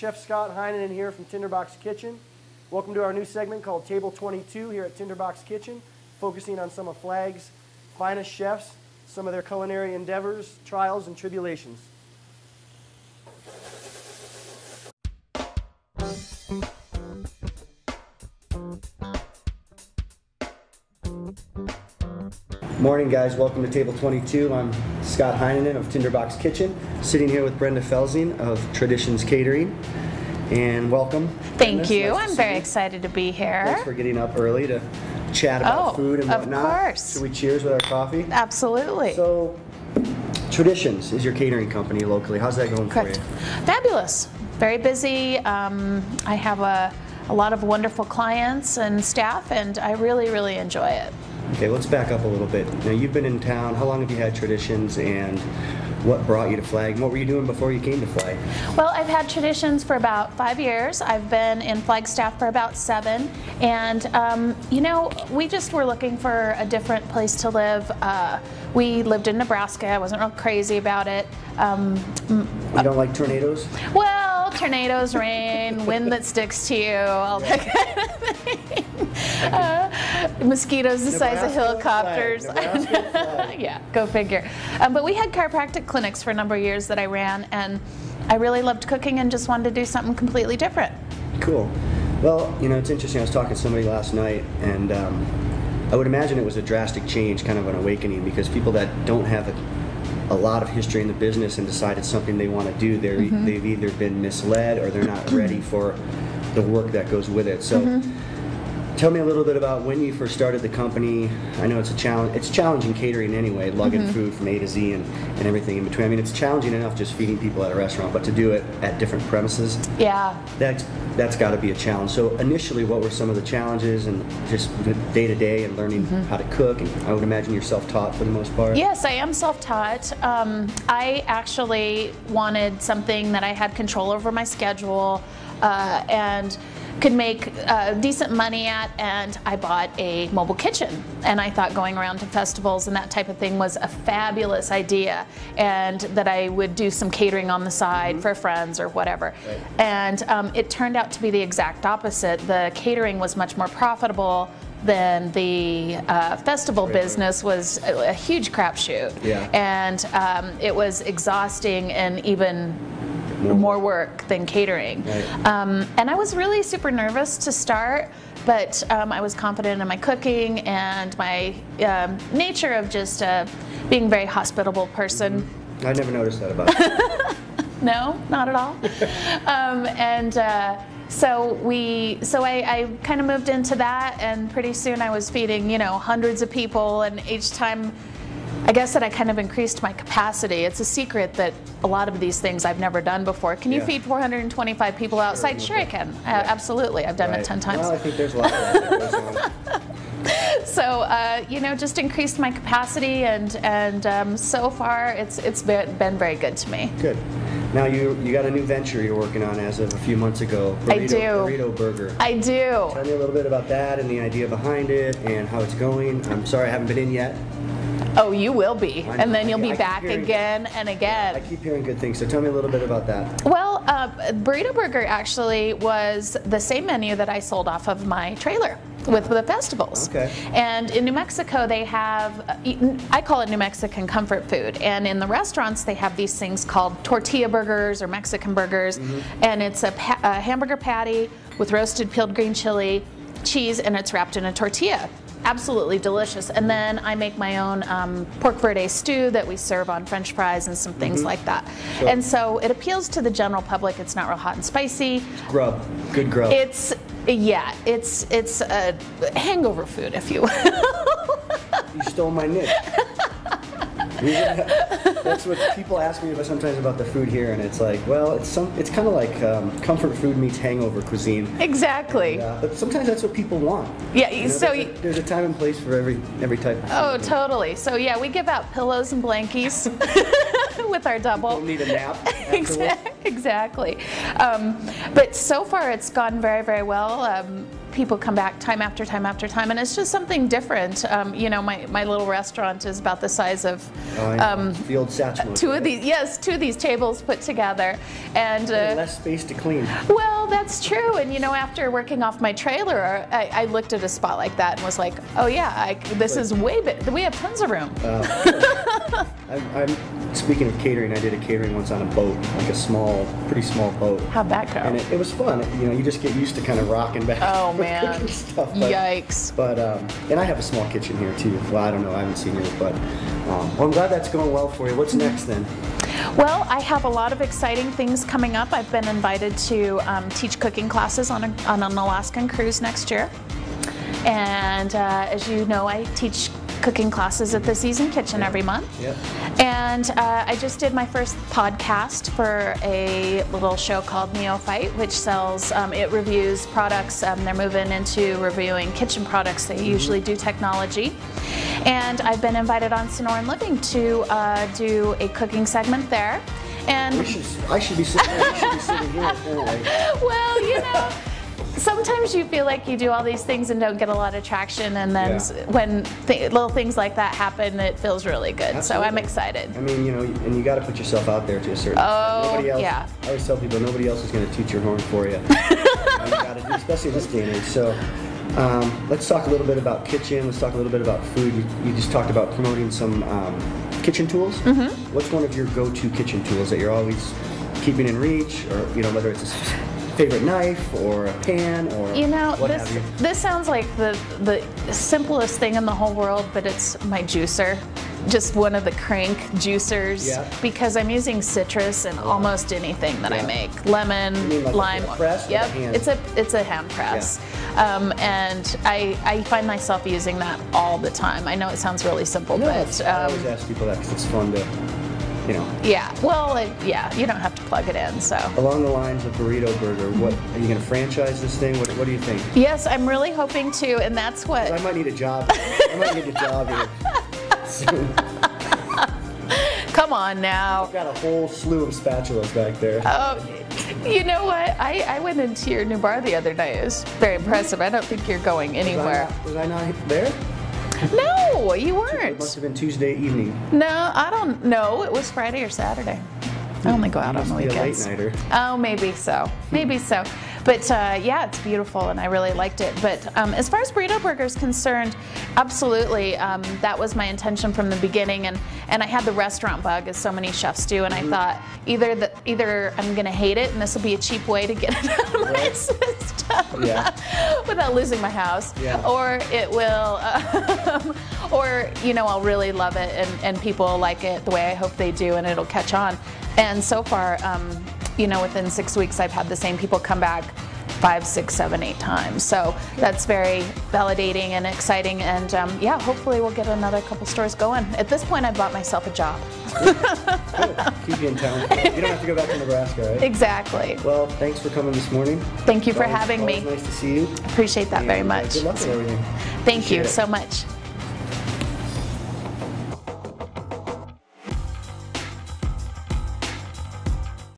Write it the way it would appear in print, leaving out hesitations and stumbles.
Chef Scott Heinonen here from Tinderbox Kitchen. Welcome to our new segment called Table 22 here at Tinderbox Kitchen, focusing on some of Flag's finest chefs, some of their culinary endeavors, trials, and tribulations. Morning, guys. Welcome to Table 22. I'm Scott Heinonen of Tinderbox Kitchen, sitting here with Brenda Felsings of Traditions Catering. And welcome. Thank you. Nice I'm very excited to be here. Thanks for getting up early to chat about food and whatnot. Of course. Should we cheers with our coffee? Absolutely. So, Traditions is your catering company locally. How's that going for you? Fabulous. Very busy. I have a lot of wonderful clients and staff, and I really enjoy it. Okay, let's back up a little bit. Now, you've been in town. How long have you had Traditions, and what brought you to Flag? And what were you doing before you came to Flag? Well, I've had Traditions for about 5 years. I've been in Flagstaff for about 7. And, you know, we just were looking for a different place to live. We lived in Nebraska. I wasn't real crazy about it. You don't like tornadoes? Well, tornadoes, rain, wind that sticks to you, all that kind of thing. Mosquitoes the size of helicopters. Yeah, go figure. But we had chiropractic clinics for a number of years that I ran, and I really loved cooking and just wanted to do something completely different. Cool. Well, you know, it's interesting. I was talking to somebody last night, and I would imagine it was a drastic change, kind of an awakening, because people that don't have a lot of history in the business and decide it's something they want to do, they've either been misled or they're not ready for the work that goes with it. So tell me a little bit about when you first started the company. I know it's a challenge. It's challenging catering anyway, lugging food from A to Z and everything in between. I mean, it's challenging enough just feeding people at a restaurant, but to do it at different premises, that's got to be a challenge. So initially, what were some of the challenges, and just day to day and learning how to cook? And I would imagine you're self-taught for the most part. Yes, I am self-taught. I actually wanted something that I had control over my schedule and could make decent money at, and I bought a mobile kitchen, and I thought going around to festivals and that type of thing was a fabulous idea, and that I would do some catering on the side for friends or whatever. Right. And it turned out to be the exact opposite. The catering was much more profitable than the festival business. Was a huge crapshoot. Yeah. And it was exhausting and even more work than catering. Right. And I was really super nervous to start, but I was confident in my cooking and my nature of just being a very hospitable person. I never noticed that about you. No, not at all. So I kind of moved into that, and pretty soon I was feeding, you know, hundreds of people, and each time I guess that I kind of increased my capacity. It's a secret that a lot of these things I've never done before. Can you feed 425 people outside? Sure I can. Absolutely. I've done it 10 times. Well, I think there's a lot of that. So, you know, just increased my capacity, and so far it's been very good to me. Good. Now you got a new venture you're working on as of a few months ago. Burrito Burger. I do. Tell me a little bit about that and the idea behind it and how it's going. I'm sorry I haven't been in yet. Oh, you will be, and then you'll be back again and again. I keep hearing good things, so tell me a little bit about that. Well, Burrito Burger actually was the same menu that I sold off of my trailer with the festivals. Okay. And in New Mexico, they have, I call it New Mexican comfort food, and in the restaurants, they have these things called tortilla burgers or Mexican burgers, and it's a hamburger patty with roasted peeled green chili, cheese, and it's wrapped in a tortilla. Absolutely delicious. And then I make my own pork verde stew that we serve on French fries and some things like that. Sure. And so it appeals to the general public. It's not real hot and spicy. Grub. Good grub. It's a hangover food, if you will. You stole my niche. That's what people ask me sometimes about the food here, and it's like, well, it's kind of like comfort food meets hangover cuisine. Exactly. And, but sometimes that's what people want. Yeah. You know, so there's a time and place for every type of food. Oh, totally. So yeah, we give out pillows and blankies with our double. People need a nap. Exactly. But so far it's gone very, very well. people come back time after time after time, and it's just something different. You know, my little restaurant is about the size of the old Satchmo. two of these tables put together, and less space to clean. Well, that's true. And you know, after working off my trailer, I looked at a spot like that and was like, oh yeah, this is way big. We have tons of room. I'm speaking of catering. I did a catering once on a boat, like a pretty small boat. How'd that go? And it was fun. You know, you just get used to kind of rocking back. Oh man, stuff. Yikes! But and I have a small kitchen here too. Well, I don't know. I haven't seen yours, but well, I'm glad that's going well for you. What's next then? Well, I have a lot of exciting things coming up. I've been invited to teach cooking classes on an Alaskan cruise next year. And as you know, I teach cooking classes at the Season Kitchen every month. Yep. And I just did my first podcast for a little show called Neophyte, which sells, it reviews products. They're moving into reviewing kitchen products. They usually do technology. And I've been invited on Sonoran Living to do a cooking segment there. And I should be sitting here apparently. Well, you know, sometimes you feel like you do all these things and don't get a lot of traction, and then when little things like that happen, it feels really good. Absolutely. So I'm excited. I mean, you know, and you got to put yourself out there to a certain extent. Nobody else, yeah. I always tell people nobody else is going to toot your horn for you. You got to do, especially in this day and age. So let's talk a little bit about kitchen. Let's talk a little bit about food. You just talked about promoting some kitchen tools. Mm-hmm. What's one of your go-to kitchen tools that you're always keeping in reach, or you know, whether it's a favorite knife or a pan or what have you? This sounds like the simplest thing in the whole world, but it's my juicer. Just one of the crank juicers, because I'm using citrus in almost anything that I make. Lemon, lime. Like a press or a hand? It's a hand press. And I find myself using that all the time. I know it sounds really simple, but I always ask people that because it's fun to, you know. Yeah, well, you don't have to plug it in, so. Along the lines of Burrito Burger, what are you going to franchise this thing? What do you think? Yes, I'm really hoping to, and that's what. I might need a job. I might need a job here soon. Come on now. I've got a whole slew of spatulas back there. Oh, you know what? I went into your new bar the other night. It was very impressive. I don't think you're going anywhere. Was I not there? No, you weren't. It must have been Tuesday evening. No, I don't know. It was Friday or Saturday. I only go out on the weekends. A late nighter. Oh, maybe so. Maybe so. But yeah, it's beautiful, and I really liked it. But as far as Burrito Burger is concerned, absolutely, that was my intention from the beginning. And I had the restaurant bug, as so many chefs do. And I thought either I'm going to hate it, and this will be a cheap way to get it out of my system without losing my house, or it will, or you know, I'll really love it, and people will like it the way I hope they do, and it'll catch on. And so far, you know, within 6 weeks, I've had the same people come back 5, 6, 7, 8 times. So that's very validating and exciting. And yeah, hopefully we'll get another couple stores going. At this point, I bought myself a job. Good. Keep you in town. You don't have to go back to Nebraska, right? Exactly. Well, thanks for coming this morning. Thank you for having me. Nice to see you. Appreciate that very much. Good luck with everything. Thank you so much.